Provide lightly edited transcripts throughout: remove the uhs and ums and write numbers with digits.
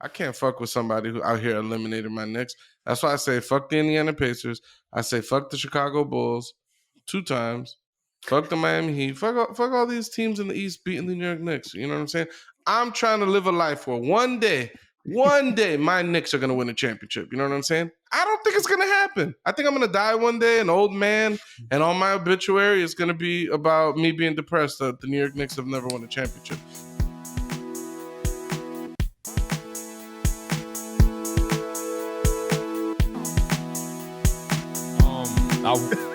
I can't fuck with somebody who out here eliminated my Knicks. That's why I say fuck the Indiana Pacers. I say fuck the Chicago Bulls 2 times. Fuck the Miami Heat. Fuck all these teams in the East beating the New York Knicks. You know what I'm saying? I'm trying to live a life where one day, my Knicks are going to win a championship. You know what I'm saying? I don't think it's going to happen. I think I'm going to die one day, an old man, and on my obituary, it's going to be about me being depressed that the New York Knicks have never won a championship.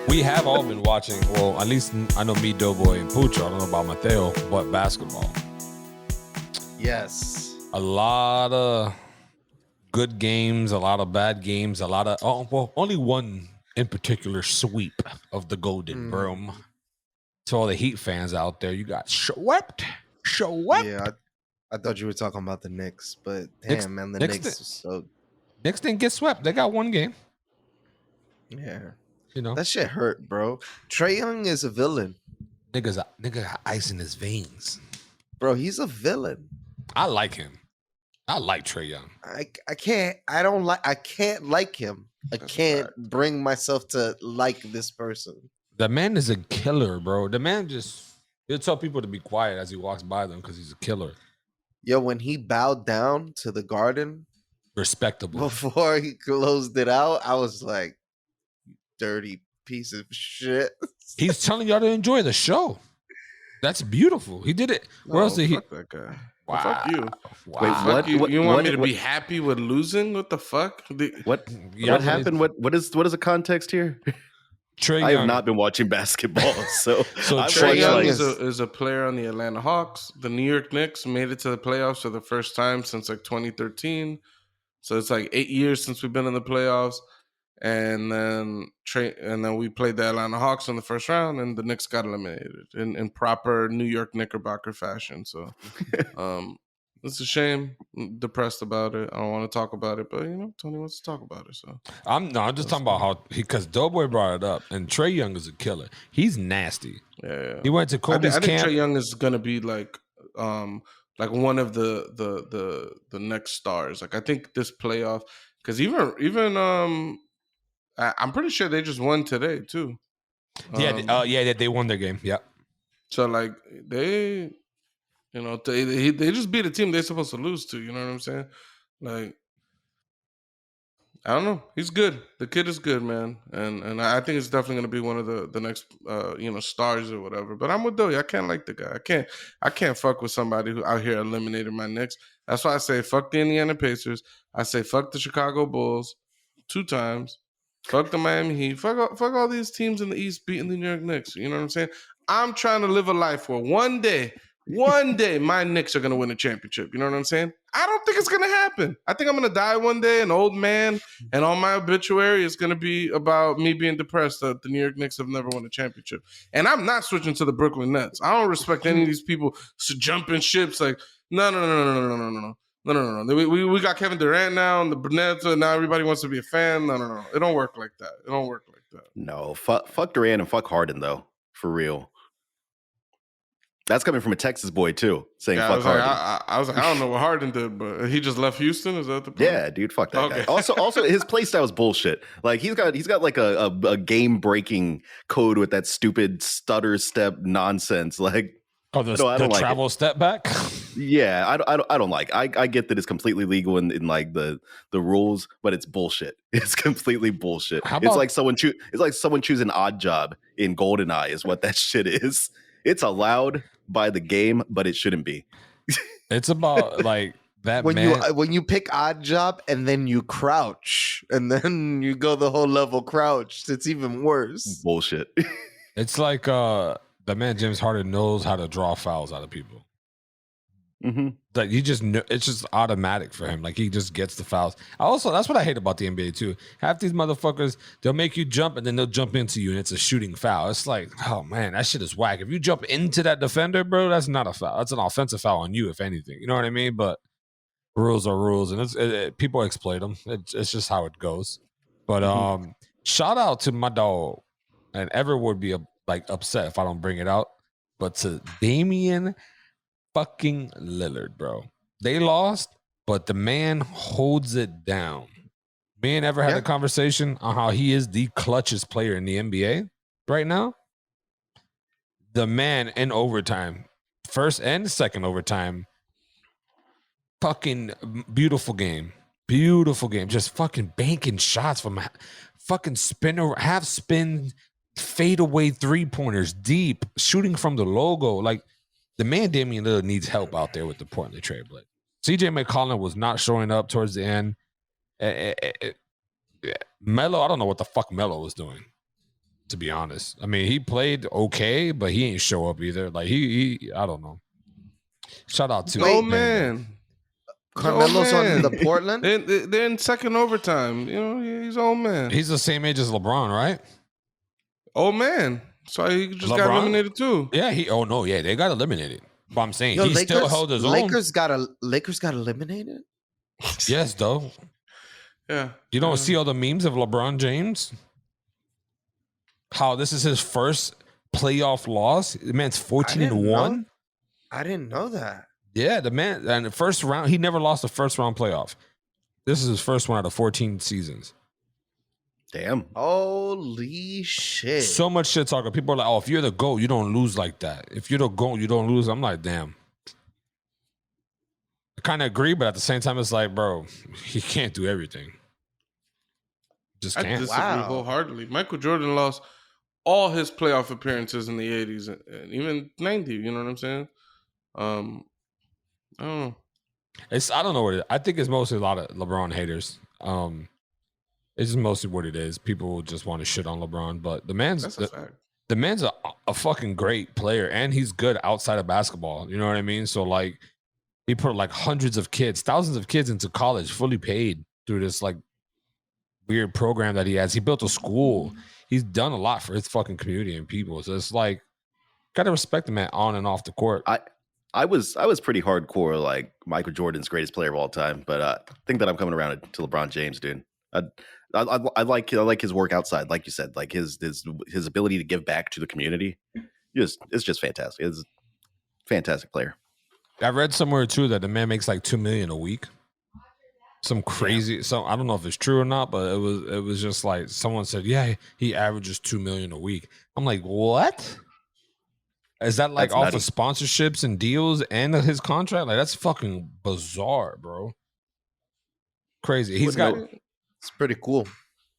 We have all been watching, well, at least I know me, Doughboy, and Pucho. I don't know about Mateo, but basketball. Yes. A lot of good games, a lot of bad games, a lot of, only one in particular sweep of the Golden Broom. To all the Heat fans out there, you got swept. Yeah, I thought you were talking about the Knicks, but damn, man, the Knicks so... Knicks didn't get swept. They got one game. Yeah. You know, that shit hurt, bro. Trae Young is a villain. Nigga got ice in his veins. Bro, he's a villain. I like him. I like Trae Young. I can't like him. I can't bring myself to like this person. The man is a killer, bro. The man he'll tell people to be quiet as he walks by them because he's a killer. Yo, when he bowed down to the Garden, respectable. Before he closed it out, I was like, dirty piece of shit. He's telling y'all to enjoy the show. That's beautiful. He did it. Where else did he? That guy. Wow. Fuck you. Wow. Wait, what? You want me to be happy with losing? What the fuck? What happened? What is the context here? Trae Young. I have not been watching basketball, so Trae Young is a player on the Atlanta Hawks. The New York Knicks made it to the playoffs for the first time since like 2013. So it's like 8 years since we've been in the playoffs. And then we played the Atlanta Hawks in the first round, and the Knicks got eliminated in proper New York Knickerbocker fashion. So it's a shame. I'm depressed about it. I don't want to talk about it, but Tony wants to talk about it. So I'm just talking about how because Doughboy brought it up, and Trae Young is a killer. He's nasty. Yeah. He went to Kobe's camp. I think Trae Young is gonna be like one of the next stars. Like I think this playoff, because even I'm pretty sure they just won today too. They won their game. Yeah. So like they just beat a team they're supposed to lose to. You know what I'm saying? Like I don't know. He's good. The kid is good, man, and I think it's definitely gonna be one of the next stars or whatever. But I'm with Doughy. I can't like the guy. I can't fuck with somebody who out here eliminated my Knicks. That's why I say fuck the Indiana Pacers. I say fuck the Chicago Bulls 2 times. Fuck the Miami Heat. Fuck all these teams in the East beating the New York Knicks. You know what I'm saying? I'm trying to live a life where one day, my Knicks are going to win a championship. You know what I'm saying? I don't think it's going to happen. I think I'm going to die one day, an old man, and on my obituary, it's going to be about me being depressed that the New York Knicks have never won a championship. And I'm not switching to the Brooklyn Nets. I don't respect any of these people jumping ships like, no. No. We got Kevin Durant now and the Nets, and now everybody wants to be a fan. No. It don't work like that. No, fuck Durant and fuck Harden, though. For real. That's coming from a Texas boy, too, saying fuck Harden. I was like, I don't know what Harden did, but he just left Houston? Is that the point? Yeah, dude, fuck that guy. Also, his play style is bullshit. Like, he's got like a game-breaking code with that stupid stutter step nonsense. Like, I don't like travel step back. Yeah, I don't like. I get that it's completely legal in like the rules, but it's bullshit. It's completely bullshit. It's like someone choosing Odd Job in GoldenEye is what that shit is. It's allowed by the game, but it shouldn't be. It's about like that when you pick Odd Job and then you crouch and then you go the whole level crouched. It's even worse. Bullshit. It's like the man James Harden knows how to draw fouls out of people. Mm-hmm. Like it's just automatic for him. Like he just gets the fouls. That's what I hate about the NBA too. Half these motherfuckers, they'll make you jump and then they'll jump into you and it's a shooting foul. It's like, oh man, that shit is whack. If you jump into that defender, bro, that's not a foul. That's an offensive foul on you, if anything. You know what I mean? But rules are rules, and people exploit them. It's just how it goes. But shout out to my dog, and Ever would be upset if I don't bring it out. But to Damian fucking Lillard, bro. They lost, but the man holds it down. Me and Ever had a conversation on how he is the clutchest player in the NBA right now. The man in overtime, first and second overtime, fucking beautiful game. Beautiful game. Just fucking banking shots from fucking spinner, half spin, fadeaway 3-pointers deep, shooting from the logo. Like, the man Damian Lillard needs help out there with the Portland Trail Blade. CJ McCollum was not showing up towards the end. Melo, I don't know what the fuck Melo was doing, to be honest. I mean, he played okay, but he ain't show up either. Like, he I don't know. Shout out to man. Carmelo's on the Portland. They're in second overtime. You know, he's old man. He's the same age as LeBron, right? Old man. So he just LeBron? got eliminated too. Yeah, they got eliminated. But I'm saying he still held his own. Lakers got eliminated. Yes, though. Yeah. You don't see all the memes of LeBron James? How this is his first playoff loss? The man's 14-1. I didn't know that. Yeah, the man, and the first round, he never lost the first round playoff. This is his first one out of 14 seasons. Damn. Holy shit. So much shit talking. People are like, oh, if you're the GOAT, you don't lose like that. If you're the GOAT, you don't lose. I'm like, damn. I kind of agree, but at the same time, it's like, bro, he can't do everything. Just can't. I disagree wholeheartedly. Michael Jordan lost all his playoff appearances in the 80s and even 90. You know what I'm saying? I don't know. I don't know what it is. I think it's mostly a lot of LeBron haters. It's just mostly what it is. People just want to shit on LeBron, but the man's a fucking great player, and he's good outside of basketball. You know what I mean? So like, he put like hundreds of kids, thousands of kids into college, fully paid through this like weird program that he has. He built a school. He's done a lot for his fucking community and people. So it's like, gotta respect the man on and off the court. I was pretty hardcore, like Michael Jordan's greatest player of all time, but I think that I'm coming around to LeBron James, dude. I like his work outside, like you said, like his ability to give back to the community. It's just fantastic. It's a fantastic player. I read somewhere too that the man makes like $2 million a week. Some crazy. So I don't know if it's true or not, but it was just like someone said, yeah, he averages $2 million a week. I'm like, what? Is that like off of sponsorships and deals and his contract? Like, that's fucking bizarre, bro. Crazy. It's pretty cool.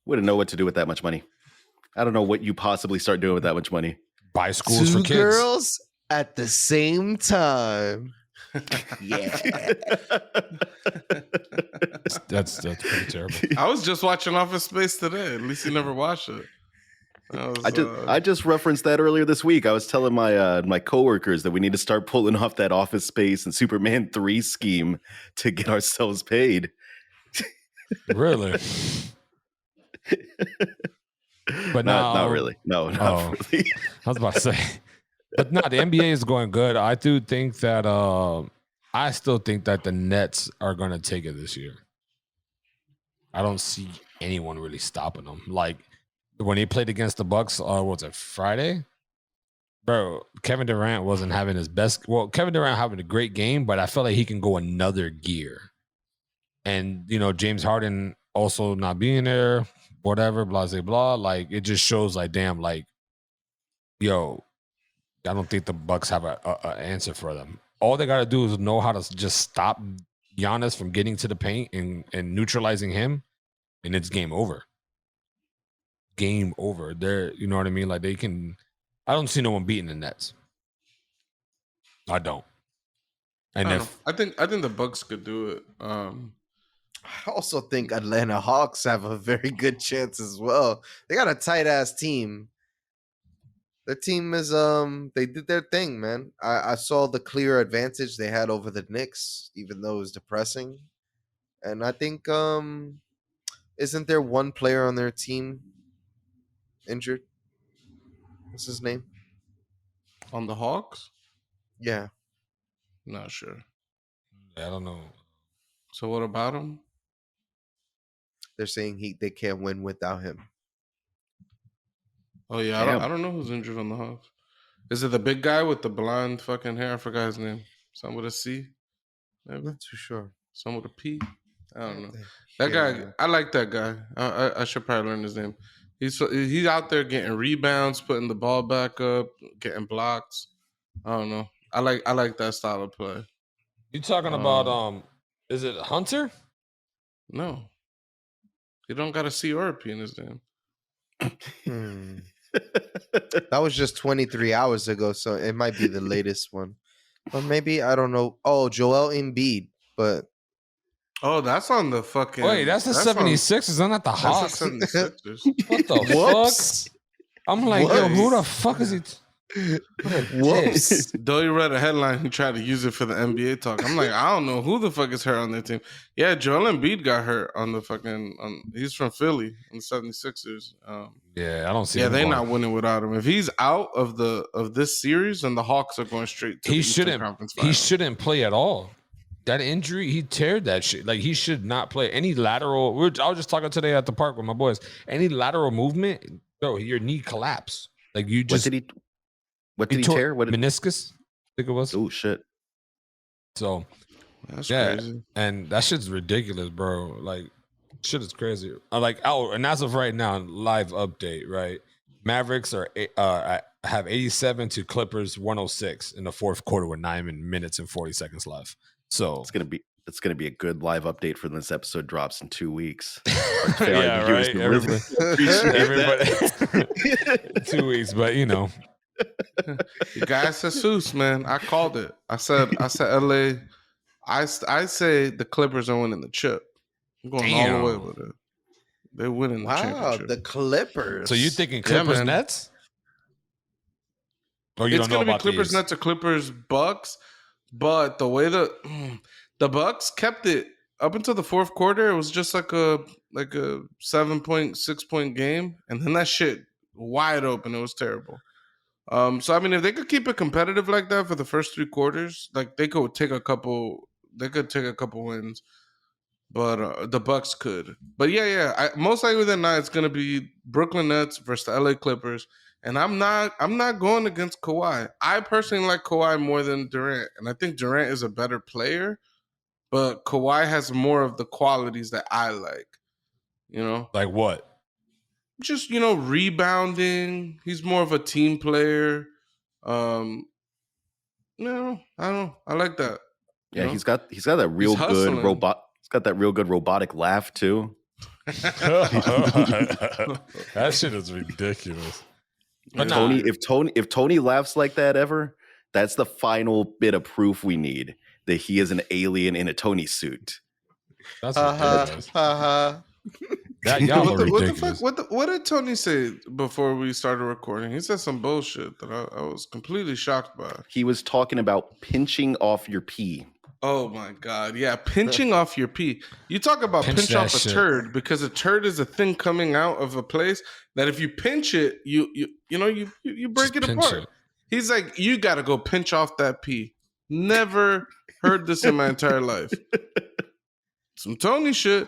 Wouldn't know what to do with that much money. I don't know what you possibly start doing with that much monny. Buy schools for kids. 2 girls at the same time. Yeah. That's pretty terrible. I was just watching Office Space today. At least you never watched it. I just referenced that earlier this week. I was telling my coworkers that we need to start pulling off that Office Space and Superman 3 scheme to get ourselves paid. Really? But not really. No, not really. I was about to say. But no, the NBA is going good. I do think that I still think that the Nets are going to take it this year. I don't see anyone really stopping them. Like, when he played against the Bucks, what was it, Friday? Bro, Kevin Durant wasn't having his best. Well, Kevin Durant having a great game, but I felt like he can go another gear. And, you know, James Harden also not being there, whatever, blah, blah, blah. Like, it just shows like, damn, like, yo, I don't think the Bucks have an answer for them. All they got to do is know how to just stop Giannis from getting to the paint and neutralizing him, and it's game over. Game over. They're, you know what I mean? Like, they can. I don't see no one beating the Nets. I don't. And I think the Bucks could do it. I also think Atlanta Hawks have a very good chance as well. They got a tight ass team. Their team is they did their thing, man. I saw the clear advantage they had over the Knicks, even though it was depressing. And I think isn't there one player on their team injured? What's his name? On the Hawks? Yeah. Not sure. I don't know. So what about him? They're saying they can't win without him. Oh yeah, I don't know who's injured on the Hawks. Is it the big guy with the blonde fucking hair? I forgot his name. Something with a C. I'm not too sure. Some with a P. I don't know. That guy, I like that guy. I should probably learn his name. He's out there getting rebounds, putting the ball back up, getting blocks. I don't know. I like that style of play. You talking about is it Hunter? No. He don't got a C or a P in his name. That was just 23 hours ago, so it might be the latest one. Or maybe, I don't know. Oh, Joel Embiid. But oh, that's on the fucking. Wait, that's the 76ers. I'm not the Hawks. That's the 76ers. What the fuck? I'm like, yo, who the fuck is he? Whoops. Doughy read a headline. He tried to use it for the NBA talk. I'm like, I don't know who the fuck is hurt on their team. Yeah, Joel Embiid got hurt on the fucking. He's from Philly on the 76ers. Yeah, I don't see. Yeah, they're not winning without him. If he's out of this series, then the Hawks are going straight to the Eastern Conference Finals. He shouldn't play at all. That injury, he teared that shit. Like, he should not play any lateral. I was just talking today at the park with my boys. Any lateral movement, bro, your knee collapse. Like, you just. What did he tear? What meniscus? I think it was. Oh shit! So that's crazy, and that shit's ridiculous, bro. Like, shit is crazy. And as of right now, live update, right? Mavericks are have 87 to Clippers 106 in the fourth quarter with 9 minutes and 40 seconds left. So it's gonna be a good live update for when this episode drops in 2 weeks. Yeah, right. Everybody 2 weeks, but you know. Guys, Jesus, man, I called it. I said LA. I say the Clippers are winning the chip. I'm going all the way with it. They're winning the championship. The Clippers. So you thinking Clippers Nets? Or you it's don't know about Clippers these? Nets or Clippers Bucks, but the way the Bucks kept it up until the fourth quarter, it was just like a 7.6 point game, and then that shit wide open. It was terrible. So I mean, if they could keep it competitive like that for the first 3 quarters, like they could take a couple wins, but the Bucks could. But yeah, most likely than not, it's gonna be Brooklyn Nets versus the LA Clippers, and I'm not going against Kawhi. I personally like Kawhi more than Durant, and I think Durant is a better player, but Kawhi has more of the qualities that I like. You know, like what? Just, rebounding. He's more of a team player. I don't know. I like that. Yeah, he's got that real good robot. He's got that real good robotic laugh too. That shit is ridiculous. But if Tony laughs like that ever, that's the final bit of proof we need that he is an alien in a Tony suit. That's ridiculous. What the fuck? What did Tony say before we started recording? He said some bullshit that I was completely shocked by. He was talking about pinching off your pee. Oh my god, yeah, pinching off your pee. You talk about pinch off a turd, because a turd is a thing coming out of a place that if you pinch it, you break it apart. He's like, you got to go pinch off that pee. Never heard this in my entire life. Some Tony shit.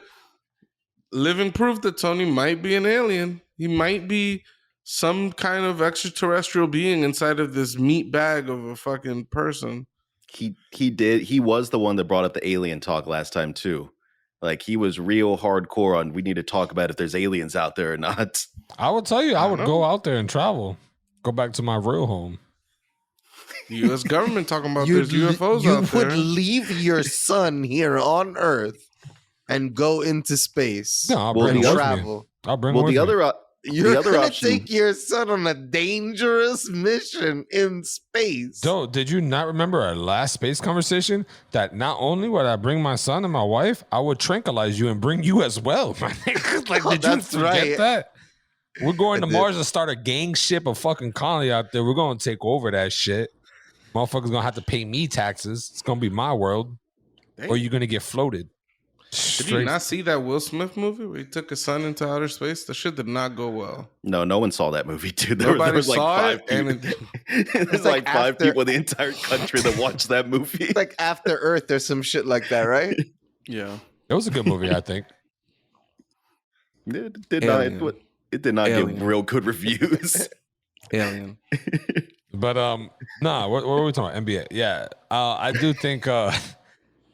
Living proof that Tony might be an alien. He might be some kind of extraterrestrial being inside of this meat bag of a fucking person. He did. He was the one that brought up the alien talk last time too. Like, he was real hardcore on, we need to talk about if there's aliens out there or not. I will tell you, I would go out there and travel. Go back to my real home. The U.S. government talking about there's UFOs out there. You would leave your son here on Earth and go into space. No, I'll bring him travel. I'll bring him with me. You're going to take your son on a dangerous mission in space. So, did you not remember our last space conversation? That not only would I bring my son and my wife, I would tranquilize you and bring you as well. Like, did you forget that? We're going to Mars to start a gang ship of fucking colony out there. We're going to take over that shit. Motherfuckers going to have to pay me taxes. It's going to be my world. Damn. Or you're going to get floated. Did you not see that Will Smith movie where he took his son into outer space? The shit did not go well. No one saw that movie, dude. Nobody was saw like 5 people. There's like 5 people in the entire country that watched that movie. It's like After Earth, there's some shit like that, right? Yeah. It was a good movie, I think. It did not get real good reviews. Alien. But what were we talking about? NBA. Yeah. I do think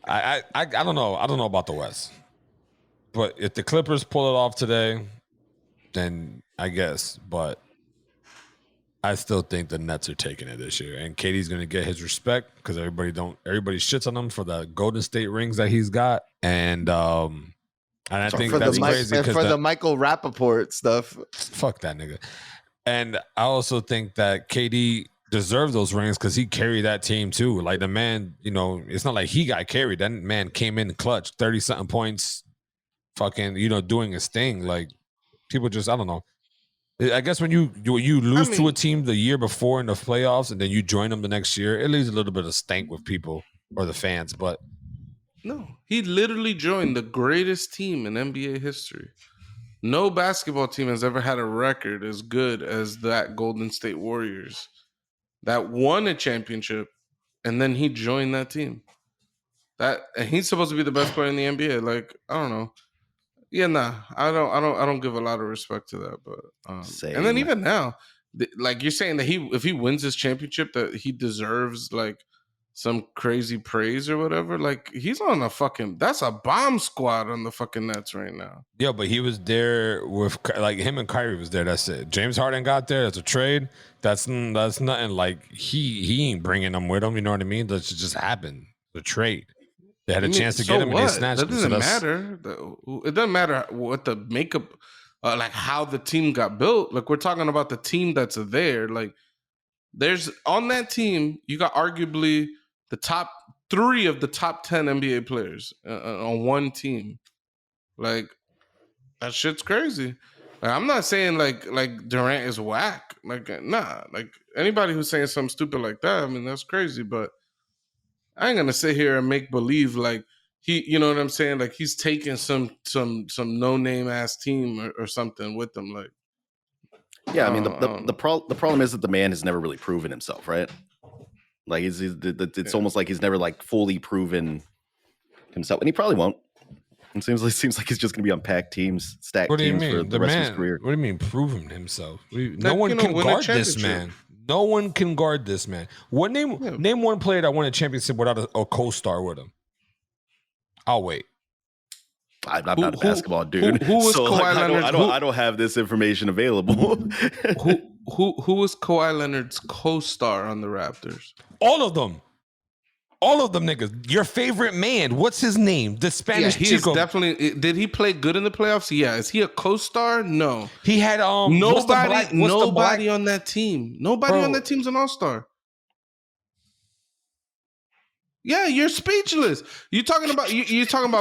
I don't know. I don't know about the West, but if the Clippers pull it off today, then I guess. But I still think the Nets are taking it this year, and KD's going to get his respect because everybody shits on him for the Golden State rings that he's got, and I think that's crazy for the Michael Rappaport stuff. Fuck that nigga. And I also think that KD deserved those rings because he carried that team too. Like the man, it's not like he got carried. That man came in clutch, 30-something points, fucking, doing his thing. Like people just, I don't know. I guess when you lose to a team the year before in the playoffs and then you join them the next year, it leaves a little bit of stank with people or the fans. But no, he literally joined the greatest team in NBA history. No basketball team has ever had a record as good as that Golden State Warriors that won a championship, and then he joined that team. And he's supposed to be the best player in the NBA. Like, I don't know. Yeah, nah, I don't give a lot of respect to that. But and then even now, like you're saying that if he wins this championship, that he deserves like some crazy praise or whatever. Like he's on that's a bomb squad on the fucking Nets right now. Yeah, but he was there with like him and Kyrie was there. That's it. James Harden got there. That's a trade. That's nothing. Like he ain't bringing them with him. You know what I mean? That just happened. The trade. They had a chance to get him, and they snatched him. That doesn't matter. It doesn't matter what the makeup, like how the team got built. Like we're talking about the team that's there. Like there's on that team, you got arguably the top 3 of the top 10 NBA players on one team. Like that shit's crazy. Like, I'm not saying like Durant is whack. Like nah. Like anybody who's saying something stupid like that, I mean that's crazy, but I ain't gonna sit here and make believe like he, you know what I'm saying? Like he's taking some no name ass team or something with him. Like, yeah, I mean the problem is that the man has never really proven himself, right? Like it's almost like he's never like fully proven himself, and he probably won't. It seems like he's just gonna be on packed teams, stacked teams for the rest of his career. What do you mean proven himself? No one can guard this man. No one can guard this man. Name one player that won a championship without a co-star with him. I'll wait. I'm not a basketball dude. Who was so Kawhi Leonard? I don't have this information available. Who was Kawhi Leonard's co-star on the Raptors? All of them. All of them niggas. Your favorite man. What's his name? The Spanish Chico. Definitely. Did he play good in the playoffs? Yeah. Is he a co-star? No. He had nobody on that team. Nobody on that team's an all-star. Yeah, you're speechless. You're talking about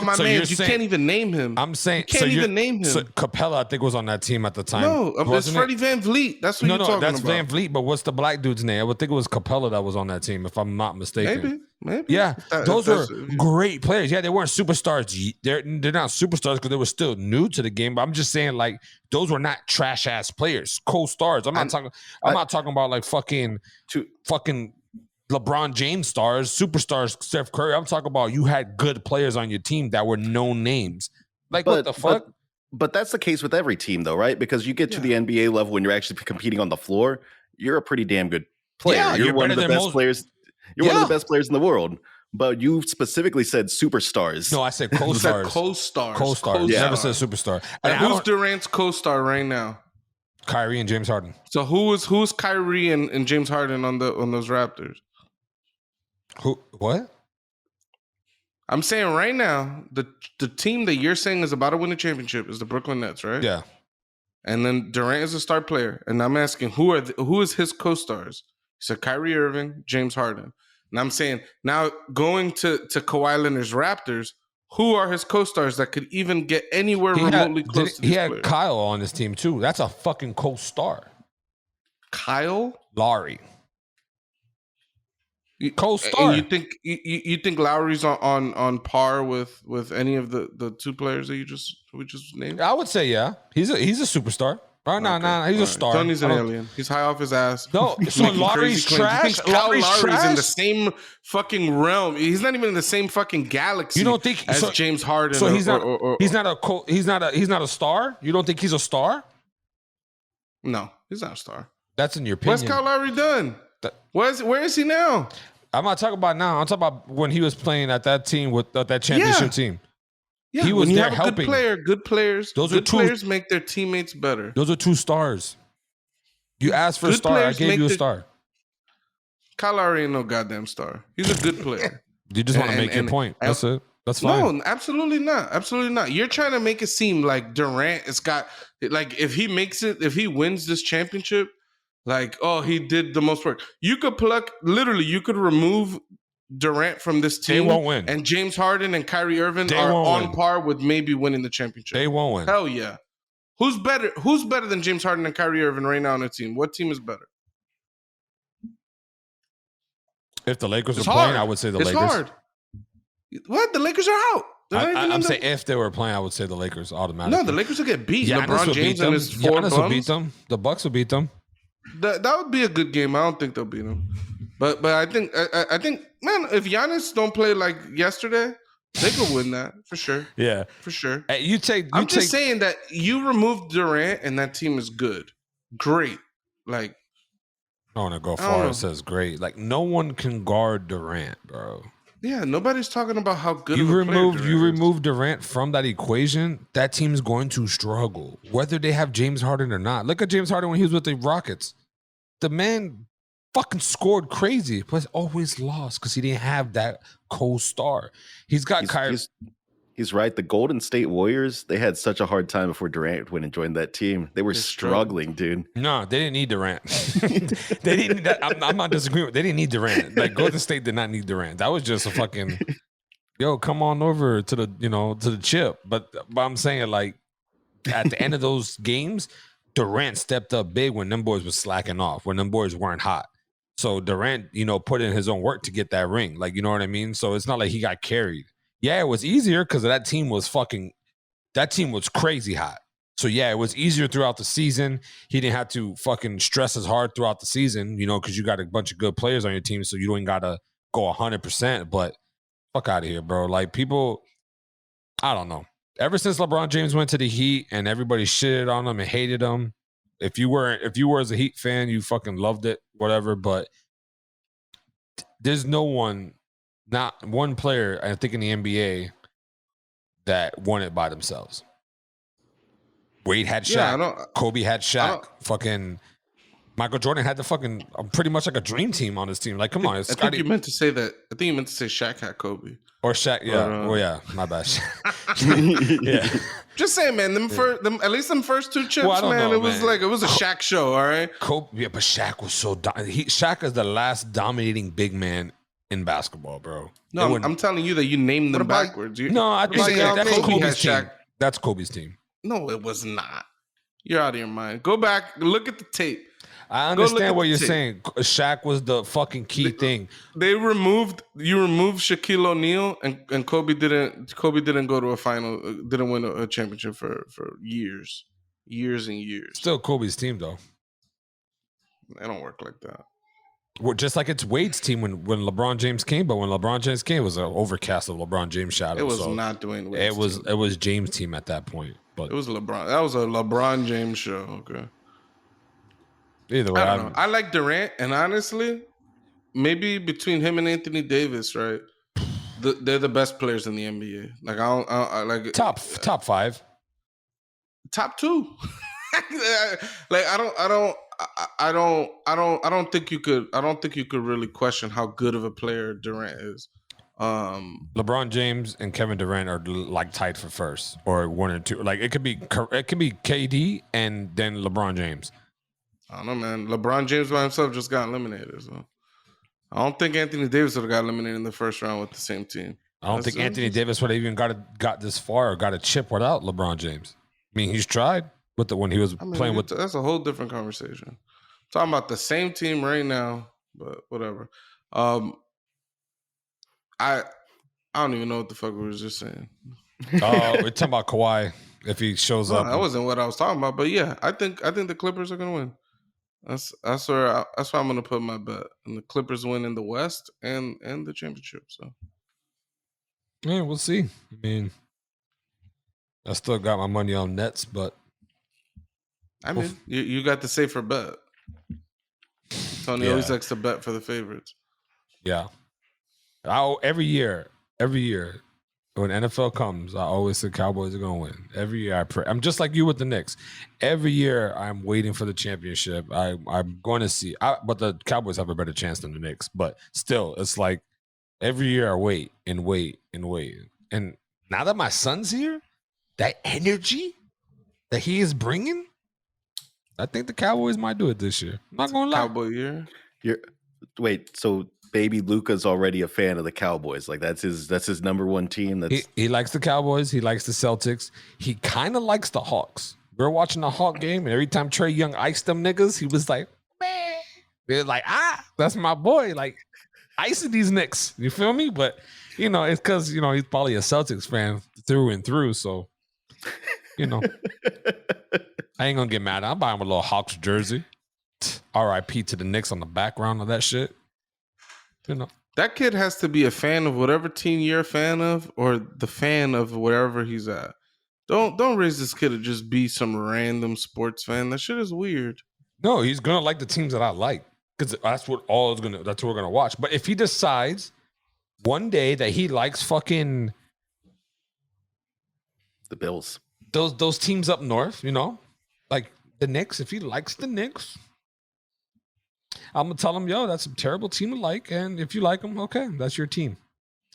my man. You can't even name him. I'm saying you can't even name him. So Capella, I think, was on that team at the time. No, it's Freddie Van Vliet. That's what you're talking about. No, that's Van Vliet. But what's the black dude's name? I would think it was Capella that was on that team, if I'm not mistaken. Maybe. Yeah, those were great players. Yeah, they weren't superstars. They're not superstars because they were still new to the game. But I'm just saying, like, those were not trash ass players, co-stars. I'm not talking about like fucking LeBron James stars, superstars, Steph Curry. I'm talking about you had good players on your team that were known names. Like, what the fuck? But that's the case with every team, though, right? Because you get to the NBA level when you're actually competing on the floor, you're a pretty damn good player. Yeah, you're one of the best players. You're one of the best players in the world. But you specifically said superstars. No, I said co-stars. Co-stars. Yeah. Never said superstar. And who's Durant's co-star right now? Kyrie and James Harden. So who's Kyrie and James Harden on those Raptors? Who? What? I'm saying right now, the team that you're saying is about to win a championship is the Brooklyn Nets, right? Yeah. And then Durant is a star player, and I'm asking who is his co-stars? He said Kyrie Irving, James Harden, and I'm saying now going to Kawhi Leonard's Raptors, who are his co-stars that could even get anywhere remotely close to this He had player? Kyle on his team too. That's a fucking co-star. Kyle Lowry. Co-star. And you think Lowry's on par with any of the two players that we just named? I would say yeah. He's a superstar. Right now, he's a star. Tony's an alien. He's high off his ass. No, so Lowry's trash. Lowry's in the same fucking realm. He's not even in the same fucking galaxy. You don't think as James Harden? So he's not a star. You don't think he's a star? No, he's not a star. That's in your opinion. What's Kyle Lowry done? Where is he now? I'm not talking about now. I'm talking about when he was playing at that team with that championship team. Yeah, he was when you there have helping. Good players. Those good are two players make their teammates better. Those are 2 stars. You asked for a star. I gave you a star. Kyle Lowry ain't no goddamn star. He's a good player. You just want to make your point. That's it. That's fine. No, absolutely not. Absolutely not. You're trying to make it seem like Durant has got, like, if he wins this championship, like, oh, he did the most work. You could you could remove Durant from this team. They won't win. And James Harden and Kyrie Irving are on par with maybe winning the championship. They won't win. Hell yeah. Who's better than James Harden and Kyrie Irving right now on the team? What team is better? If the Lakers are playing, I would say the Lakers. It's hard. What? The Lakers are out. I'm saying if they were playing, I would say the Lakers automatically. No, the Lakers will get beat. Giannis LeBron James and his 4 bums. Will beat them. The Bucks will beat them. That would be a good game. I don't think they'll beat them. But I think man, if Giannis don't play like yesterday, they could win that for sure. Yeah, for sure. I'm just saying that you removed Durant and that team is good, great. Like, I want to go far. It says great. Like, no one can guard Durant, bro. Yeah, nobody's talking about how good you remove Durant from that equation. That team's going to struggle, whether they have James Harden or not. Look at James Harden when he was with the Rockets. The man fucking scored crazy, but always lost because he didn't have that co-star. He's got Kyrie. He's right. The Golden State Warriors, they had such a hard time before Durant went and joined that team. They were struggling, dude. No, they didn't need Durant. They didn't. I'm not disagreeing. They didn't need Durant. Like, Golden State did not need Durant. That was just a fucking, yo, come on over to the chip. But I'm saying, like, at the end of those games, Durant stepped up big when them boys was slacking off, when them boys weren't hot. So Durant, put in his own work to get that ring. Like, you know what I mean? So it's not like he got carried. Yeah, it was easier because that team was crazy hot. So yeah, it was easier throughout the season. He didn't have to fucking stress as hard throughout the season, because you got a bunch of good players on your team, so you don't gotta go 100%. But fuck out of here, bro. Like, people, I don't know. Ever since LeBron James went to the Heat and everybody shitted on him and hated him, if you were as a Heat fan, you fucking loved it, whatever. But there's not one player, I think, in the NBA that won it by themselves. Wade had Shaq. Yeah, Kobe had Shaq. Fucking Michael Jordan had the fucking pretty much like a dream team on his team. Like, come on. I think you meant to say that. I think you meant to say Shaq had Kobe. Or Shaq, yeah. Yeah, my bad. Yeah. Just saying, man. At least them first 2 chips, man. It was a Shaq show, all right? Kobe, yeah, but Shaq was so Shaq is the last dominating big man in basketball, bro. No, I'm telling you that you named them backwards. I think that's Kobe's team. That's Kobe's team. No, it was not. You're out of your mind. Go back, look at the tape. I understand what you're saying. Shaq was the fucking key thing. You removed Shaquille O'Neal, and Kobe didn't go to a final, didn't win a championship for years and years. Still Kobe's team, though. They don't work like that. Well, just like it's Wade's team when LeBron James came, but when LeBron James came, it was an overcast of LeBron James shadow. It was not doing Wade's team. It was James' team at that point. But it was LeBron. That was a LeBron James show. Okay. Either way, I don't know. I like Durant, and honestly, maybe between him and Anthony Davis, right? They're the best players in the NBA. Like, I like top 5, top 2. Like, I don't think you could really question how good of a player Durant is. LeBron James and Kevin Durant are like tied for first or 1 or 2. Like, it could be KD and then LeBron James. I don't know, man. LeBron James by himself just got eliminated. So I don't think Anthony Davis would have got eliminated in the first round with the same team. I don't think Anthony Davis would have even got this far or got a chip without LeBron James. I mean, he's tried when he was playing with. That's a whole different conversation. I'm talking about the same team right now, but whatever. I don't even know what the fuck we were just saying. We're talking about Kawhi if he shows up. That wasn't what I was talking about, but yeah, I think the Clippers are gonna win. That's where I'm gonna put my bet, and the Clippers win in the West and the championship. So yeah, we'll see. I mean, I still got my money on Nets, but I mean, you got the safer bet. Tony always likes to bet for the favorites. Yeah. Every year, when NFL comes, I always say Cowboys are going to win. Every year I pray. I'm just like you with the Knicks. Every year I'm waiting for the championship. I'm going to see. But the Cowboys have a better chance than the Knicks. But still, it's like every year I wait and wait and wait. And now that my son's here, that energy that he is bringing, I think the Cowboys might do it this year. I'm not going to lie. Cowboy year. Wait, so baby Luca's already a fan of the Cowboys. Like that's his number one team. He likes the Cowboys. He likes the Celtics. He kind of likes the Hawks. We were watching the Hawk game, and every time Trae Young iced them niggas, he was like, man. They're like, that's my boy. Like, icing these Knicks. You feel me? But, it's because, he's probably a Celtics fan through and through. So, I ain't going to get mad. I'll buy him a little Hawks jersey. RIP to the Knicks on the background of that shit. That kid has to be a fan of whatever team you're a fan of, or the fan of wherever he's at. Don't raise this kid to just be some random sports fan. That shit is weird. No, he's gonna like the teams that I like because that's what we're gonna watch. But if he decides one day that he likes fucking the Bills, those teams up north, like the Knicks, if he likes the Knicks, I'm gonna tell him, yo, that's a terrible team to like, and if you like them, okay, that's your team.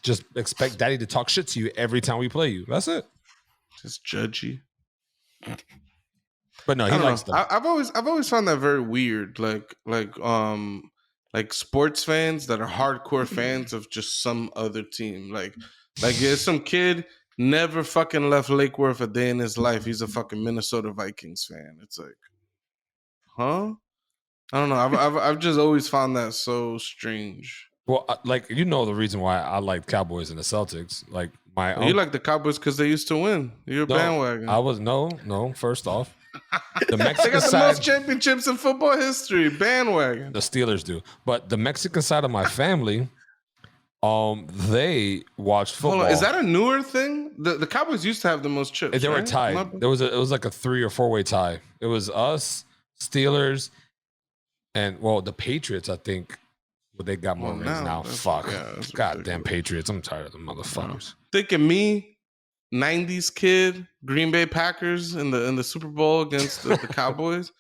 Just expect Daddy to talk shit to you every time we play you. That's it. Just judgy. But no, he likes them. I've always found that very weird. Like sports fans that are hardcore fans of just some other team. Like there's some kid never fucking left Lake Worth a day in his life. He's a fucking Minnesota Vikings fan. It's like, huh? I don't know. I've just always found that so strange. Well, the reason why I like Cowboys and the Celtics. Like you like the Cowboys because they used to win. You're a bandwagon. I was no. First off, the Mexican they got the side, most championships in football history. Bandwagon. The Steelers do, but the Mexican side of my family, they watched football. Hold on, is that a newer thing? The Cowboys used to have the most chips. They were tied. It was like a 3 or 4 way tie. It was us, Steelers, and the Patriots. I think. But they got more rings now. Fuck. Yeah, goddamn Patriots. I'm tired of them motherfuckers. Thinking me, 90s kid, Green Bay Packers in the Super Bowl against the Cowboys.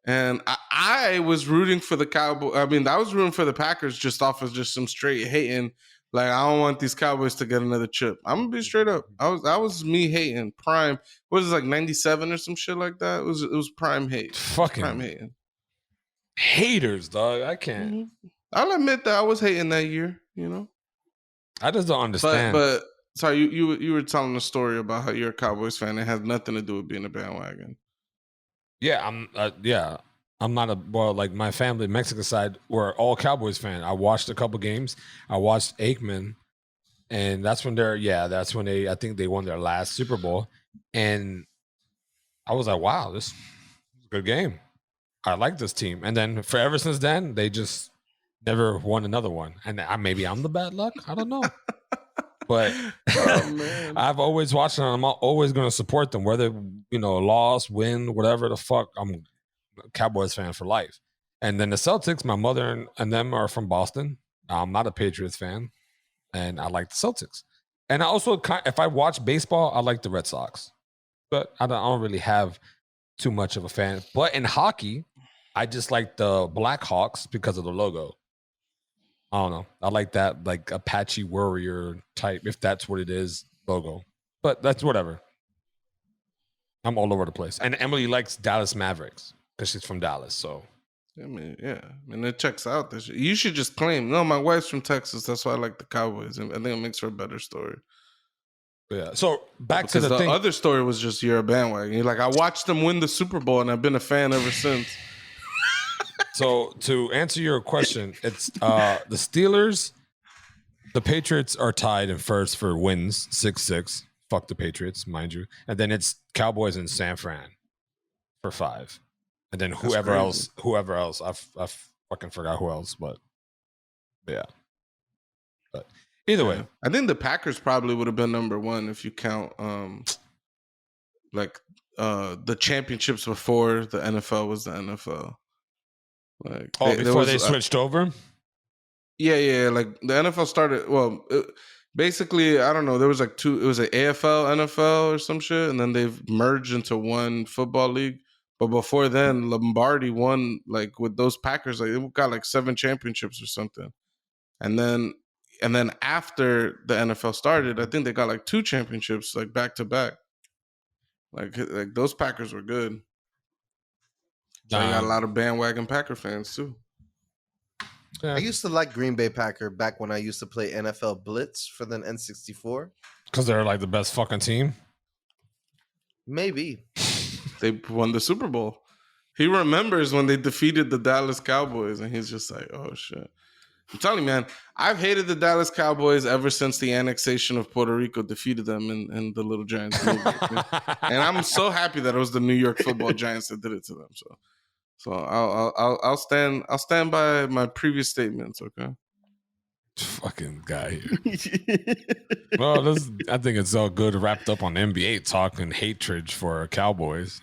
And I was rooting for the Cowboys. I mean, I was rooting for the Packers just off of just some straight hating. Like, I don't want these Cowboys to get another chip. I'm gonna be straight up. That was me hating. Prime. What was it, like 97 or some shit like that? It was prime hate. Fucking prime hating. Haters, dog. I can't. Mm-hmm. I'll admit that I was hating that year, I just don't understand. But sorry, you were telling a story about how you're a Cowboys fan. It has nothing to do with being a bandwagon. Yeah, I'm not like my family, Mexican side, were all Cowboys fan. I watched a couple games. I watched Aikman, and that's when I think they won their last Super Bowl. And I was like, wow, this is a good game. I like this team. And then ever since then, they just never won another one. And maybe I'm the bad luck. I don't know. But I've always watched them. I'm always going to support them, whether, loss, win, whatever the fuck. I'm a Cowboys fan for life. And then the Celtics, my mother and them are from Boston. I'm not a Patriots fan. And I like the Celtics. And I also, if I watch baseball, I like the Red Sox. But I don't really have too much of a fan. But in hockey, I just like the Blackhawks because of the logo. I don't know. I like that, like Apache Warrior type, if that's what it is, logo. But that's whatever. I'm all over the place. And Emily likes Dallas Mavericks because she's from Dallas. So, I mean, it checks out. You should just claim, no, my wife's from Texas. That's why I like the Cowboys. And I think it makes for a better story. Yeah. So back to the thing. Other story was just you're a bandwagon. You're like, I watched them win the Super Bowl and I've been a fan ever since. So to answer your question, it's the Steelers, the Patriots are tied in first for wins, 6-6. Fuck the Patriots, mind you. And then it's Cowboys and San Fran for 5. And then whoever else, I fucking forgot who else, but yeah. But either way. I think the Packers probably would have been number 1 if you count the championships before the NFL was the NFL. Before they switched over? Yeah. Like the NFL started. Well, basically, I don't know. There was like two. It was an AFL, NFL, or some shit, and then they've merged into one football league. But before then, Lombardi won like with those Packers. Like it got like 7 championships or something. And then after the NFL started, I think they got like 2 championships like back to back. Like those Packers were good. So I got a lot of bandwagon Packer fans too. Yeah. I used to like Green Bay Packer back when I used to play NFL Blitz for the N64. Because they're like the best fucking team? Maybe. They won the Super Bowl. He remembers when they defeated the Dallas Cowboys, and he's just like, oh, shit. I'm telling you, man, I've hated the Dallas Cowboys ever since the annexation of Puerto Rico defeated them in the Little Giants movie. And I'm so happy that it was the New York Football Giants that did it to them. So I'll stand by my previous statements. Okay. Fucking guy here. Well, I think it's all good wrapped up on NBA talk and hatred for Cowboys.